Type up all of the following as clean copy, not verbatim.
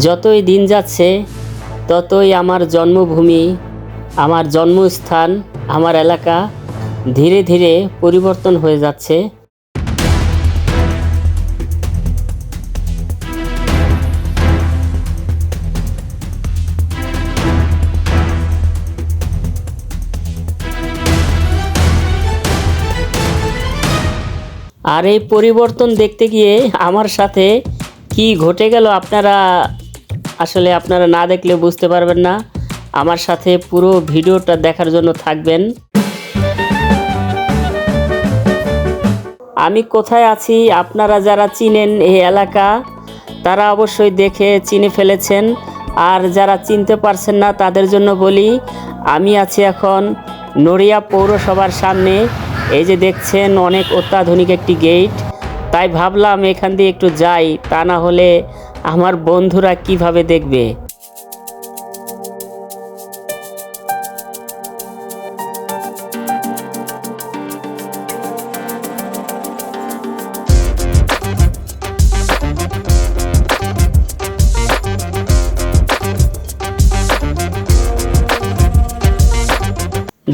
যতই দিন যাচ্ছে ততই আমার জন্মভূমি, আমার জন্মস্থান, আমার এলাকা ধীরে ধীরে পরিবর্তন হয়ে যাচ্ছে। আর এই পরিবর্তন দেখতে গিয়ে আমার সাথে কি ঘটে গেল আপনারা না দেখলে বুঝতে পারবেন না। আমার সাথে পুরো ভিডিওটা দেখার জন্য থাকবেন। আমি কোথায় আছি আপনারা যারা চিনেন এই এলাকা তারা অবশ্যই দেখে চিনে ফেলেছেন, আর যারা চিনতে পারছেন না তাদের জন্য বলি, আমি আছি এখন নড়িয়া পৌরসভার সামনে। এই যে দেখছেন অনেক অত্যাধুনিক একটি গেট, তাই ভাবলাম এখান দিয়ে একটু যাই, তা না হলে আমার বন্ধুরা কিভাবে দেখবে।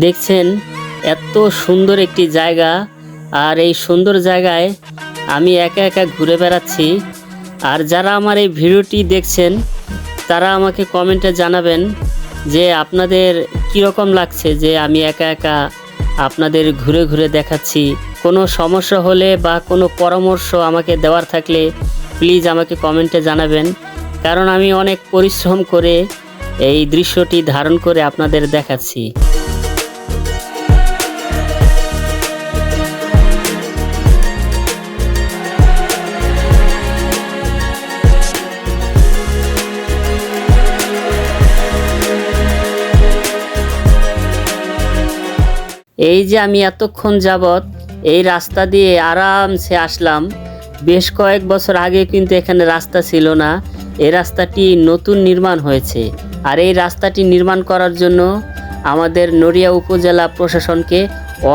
দেখছেন এত সুন্দর একটি জায়গা, আর এই সুন্দর জায়গায় আমি একা একা ঘুরে বেড়াচ্ছি। আর যারা আমার এই ভিডিওটি দেখছেন তারা আমাকে কমেন্টে জানাবেন যে আপনাদের কীরকম লাগছে যে আমি একা একা আপনাদের ঘুরে ঘুরে দেখাচ্ছি। কোনো সমস্যা হলে বা কোনো পরামর্শ আমাকে দেওয়ার থাকলে প্লিজ আমাকে কমেন্টে জানাবেন, কারণ আমি অনেক পরিশ্রম করে এই দৃশ্যটি ধারণ করে আপনাদের দেখাচ্ছি। এই যে আমি এতক্ষণ যাবৎ এই রাস্তা দিয়ে আরামসে আসলাম। বেশ কয়েক বছর আগে কিন্তু এখানে রাস্তা ছিল না, এই রাস্তাটি নতুন নির্মাণ হয়েছে। আর এই রাস্তাটি নির্মাণ করার জন্য আমাদের নড়িয়া উপজেলা প্রশাসনকে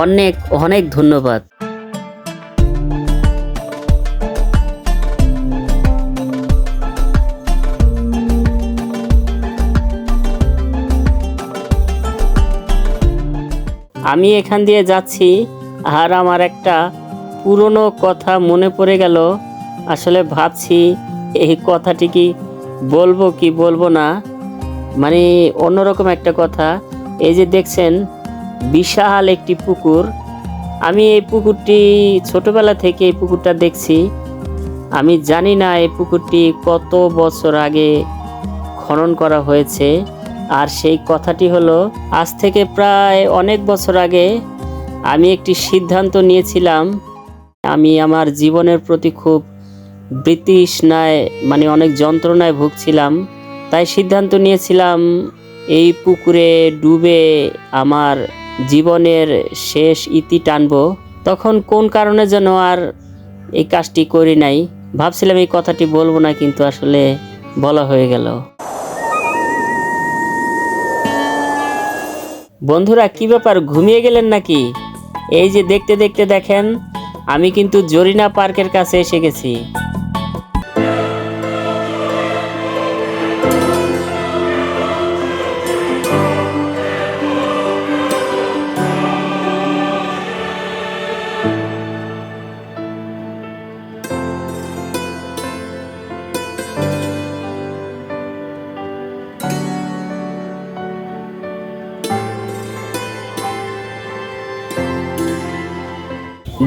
অনেক অনেক ধন্যবাদ। আমি এখান দিয়ে যাচ্ছি আর আমার একটা পুরনো কথা মনে পড়ে গেল। আসলে ভাবছি এই কথাটি কি বলবো না, মানে অন্যরকম একটা কথা। এই যে দেখছেন বিশাল একটি পুকুর, আমি এই পুকুরটি ছোটবেলা থেকে এই পুকুরটা দেখছি। আমি জানি না এই পুকুরটি কত বছর আগে খনন করা হয়েছে। আর সেই কথাটি হলো, আজ থেকে প্রায় অনেক বছর আগে আমি একটি সিদ্ধান্ত নিয়েছিলাম। আমি আমার জীবনের প্রতি খুব বিতৃষ্ণায়, মানে অনেক যন্ত্রণায় ভুগছিলাম। তাই সিদ্ধান্ত নিয়েছিলাম এই পুকুরে ডুবে আমার জীবনের শেষ ইতি টানবো। তখন কোন কারণে যেন আর এই কাজটি করি নাই। ভাবছিলাম এই কথাটি বলবো না, কিন্তু আসলে বলা হয়ে গেল। বন্ধুরা কি ব্যাপার, ঘুমিয়ে গেলেন নাকি? এই যে দেখতে দেখতে দেখেন আমি কিন্তু জরিনা পার্কের কাছে এসে গেছি।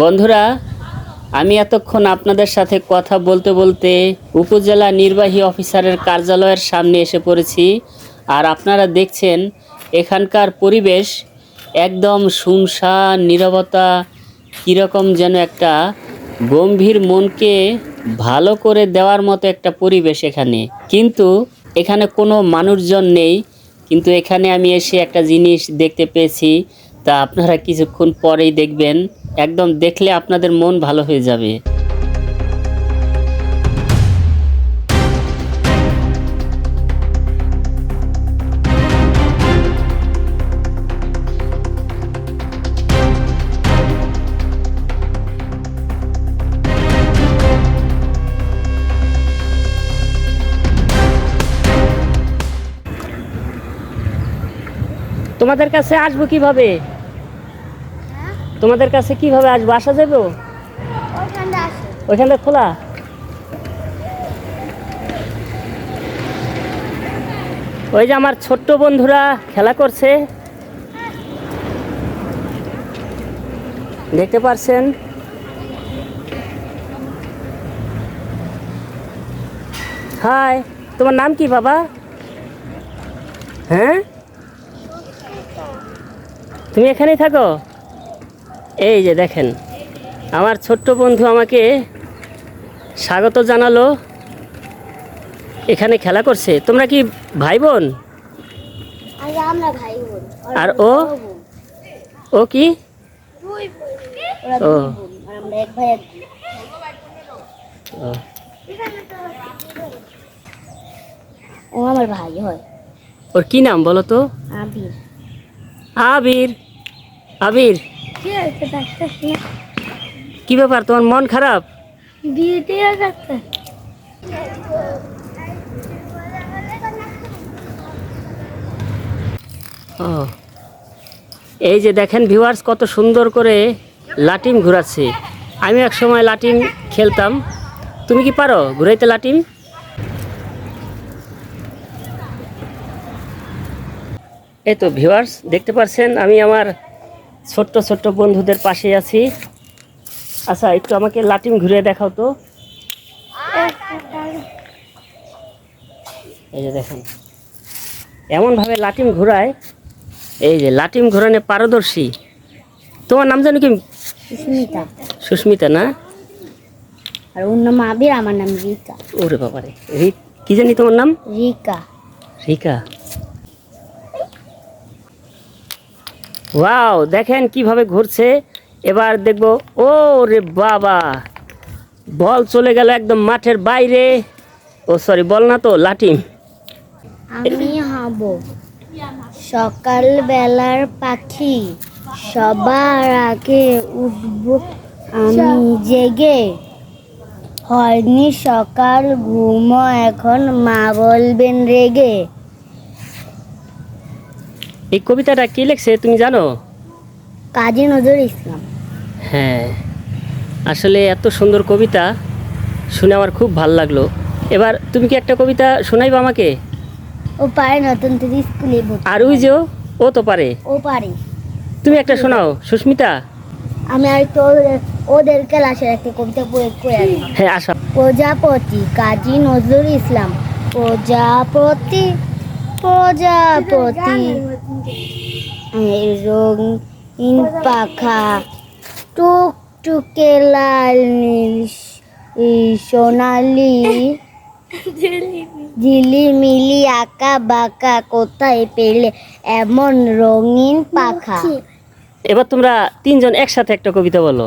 বন্ধুরা আমি এতক্ষণ আপনাদের সাথে কথা বলতে বলতে উপজেলা নির্বাহী অফিসারের কার্যালয়ের সামনে এসে পড়েছি। আর আপনারা দেখছেন এখানকার পরিবেশ একদম শুনশান, নীরবতা, কীরকম যেন একটা গম্ভীর মনকে ভালো করে দেওয়ার মতো একটা পরিবেশ এখানে। কিন্তু এখানে কোনো মানুষজন নেই, কিন্তু এখানে আমি এসে একটা জিনিস দেখতে পেয়েছি, তা আপনারা কিছুক্ষণ পরেই দেখবেন। একদম দেখলে আপনাদের মন ভালো হয়ে যাবে। তোমাদের কাছে আসবো কিভাবে? তোমাদের কাছে কিভাবে আসবো? আসা যাবে? ওইখানটা খোলা? ওই যে আমার ছোট্ট বন্ধুরা খেলা করছে, দেখতে পাচ্ছেন। হাই, তোমার নাম কি বাবা? হ্যাঁ, তুমি এখানেই থাকো? এই যে দেখেন, আমার ছোট্ট বন্ধু আমাকে স্বাগত জানালো, এখানে খেলা করছে। তোমরা কি ভাই বোন? আর ও ও কি? ও ও আমার ভাই হয়। ওর কি নাম বলো তো? আবির। আবির। আবির, কি ব্যাপার, তোমার মন খারাপ? ভিডিও করতে। ও, এই যে দেখেন ভিউয়ার্স, কত সুন্দর করে লাটিম ঘুরাচ্ছে। আমি এক সময় লাটিম খেলতাম। তুমি কি পারো ঘুরাইতে লাটিম? এই তো ভিউয়ার্স, দেখতে পাচ্ছেন আমি আমার ছোট্ট ছোট্ট বন্ধুদের পাশে আছি। আচ্ছা, একটু আমাকে লাটিম ঘুরিয়ে দেখাও তো। এই যে দেখেন, এমনভাবে লাটিম ঘোরায়, এই যে লাটিম ঘোরানো পারদর্শী। তোমার নাম জানো কি? সুস্মিতা। সুস্মিতা না? আর ওর নাম আবির, আমার নাম রিকা। ওরে বাবারে, কি জানি তোমার নাম? রিকা। রিকা। ওয়াও, দেখেন কিভাবে ঘুরছে। এবার দেখবো। ও রে বাবা, বল চলে গেল একদম মাঠের বাইরে। ও সরি, বল না তো, লাটিম। আমি হব সকাল বেলার পাখি, সবার আগে উঠব আমি জেগে। হয়নি সকাল, ঘুমো এখন, মা বলবেন রেগে। এই কবিতাটা কি লিখছে তুমি জানো? কাজী নজরুল ইসলাম। হ্যাঁ, আসলে এত সুন্দর কবিতা শুনে আমার খুব ভালো লাগলো। এবার তুমি কি একটা কবিতা শোনাইবা আমাকে? ও পারে, নতুন থেকে স্কুলে ভর্তি। আর ওই যে ও তো পারে। ও পারে। তুমি একটা শোনাও সুস্মিতা। আমি আর তো ওদের ক্লাসের একটা কবিতা পড়ে আসি। হ্যাঁ, আসা। প্রজাপতি, কাজী নজরুল ইসলাম। প্রজাপতি প্রজাপতি রঙিন পাখা, টুকটুকে লাল নীল সোনালি, ঝিলিমিলি আঁকা বাঁকা, কোথায় পেলে এমন রঙিন পাখা। এবার তোমরা তিনজন একসাথে একটা কবিতা বলো।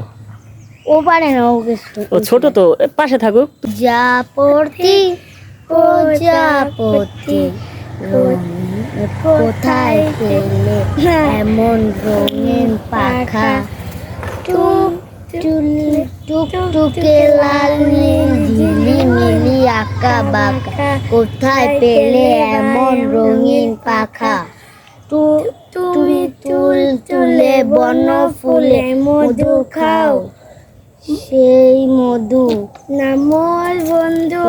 ও পারে না, ওকে ও ছোট তো, পাশে থাকুক। প্রজাপতি প্রজাপতি কোথায় পেলে এমন রঙিন পাখা, টুকটুকে লাল নীল ঝিলিমিলি আঁকা বাঁকা, কোথায় পেলে এমন রঙিন পাখা। তুমি তুলে বন ফুলে মধু খাও, সেই মধু নামল বন্ধু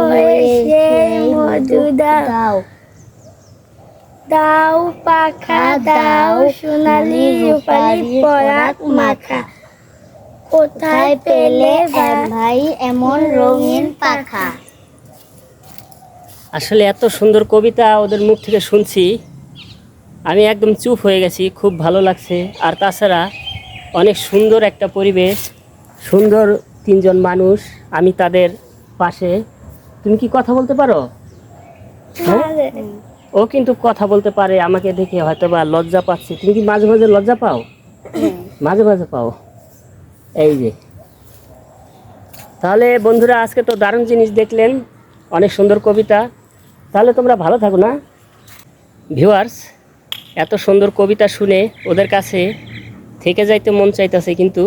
সেই মধু দাও। দাও পাখা দাও, সোনালি রূপালি পরাগ মাখা, কোথায় পেলে ভাই এমন রঙিন পাখা। আসলে এত সুন্দর কবিতা ওদের মুখ থেকে শুনছি, আমি একদম চুপ হয়ে গেছি। খুব ভালো লাগছে। আর তাছাড়া অনেক সুন্দর একটা পরিবেশ, সুন্দর তিনজন মানুষ, আমি তাদের পাশে। তুমি কি কথা বলতে পারো? হ্যাঁ? ও কিন্তু কথা বলতে পারে। আমাকে দেখে হয়তো বা লজ্জা পাচ্ছে। তুমি কি মাঝে মাঝে লজ্জা পাও? মাঝে মাঝে পাও। এই যে, তাহলে বন্ধুরা, আজকে তো দারুণ জিনিস দেখলেন, অনেক সুন্দর কবিতা। তাহলে তোমরা ভালো থাকো না ভিউয়ার্স। এত সুন্দর কবিতা শুনে ওদের কাছে থেকে যাইতে মন চাইতেছে, কিন্তু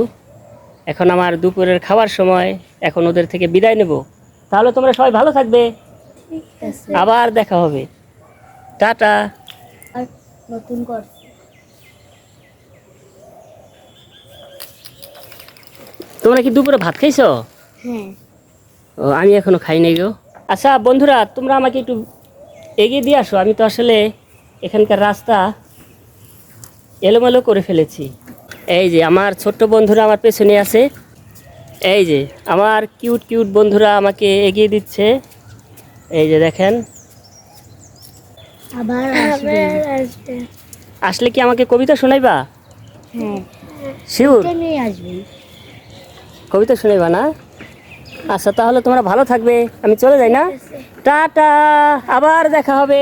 এখন আমার দুপুরের খাওয়ার সময়, এখন ওদের থেকে বিদায় নেব। তাহলে তোমরা সবাই ভালো থাকবে, আবার দেখা হবে। টাটা। আর নতুন করছে। তোমরা কি দুপুরে ভাত খাইছো? হ্যাঁ। ও, আমি এখনো খাই নাই গো। আচ্ছা বন্ধুরা, তোমরা আমাকে একটু এগিয়ে দিয়ে আসো, আমি তো আসলে এখানকার রাস্তা এলোমেলো করে ফেলেছি। এই যে আমার ছোট্ট বন্ধুরা আমার পেছনে আছে, এই যে আমার কিউট কিউট বন্ধুরা আমাকে এগিয়ে দিচ্ছে, এই যে দেখেন। আবার আসবে। আসলে কি আমাকে কবিতা শোনাইবা? হ্যাঁ, শিওর এটা নিয়ে আসবে। কবিতা শোনাইবা না? আচ্ছা তাহলে তোমরা ভালো থাকবে, আমি চলে যাই না? টাটা, আবার দেখা হবে।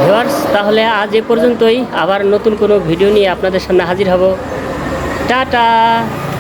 ভিউয়ার্স, তাহলে আজ এ পর্যন্তই, আবার নতুন কোনো ভিডিও নিয়ে আপনাদের সামনে হাজির হব। টাটা।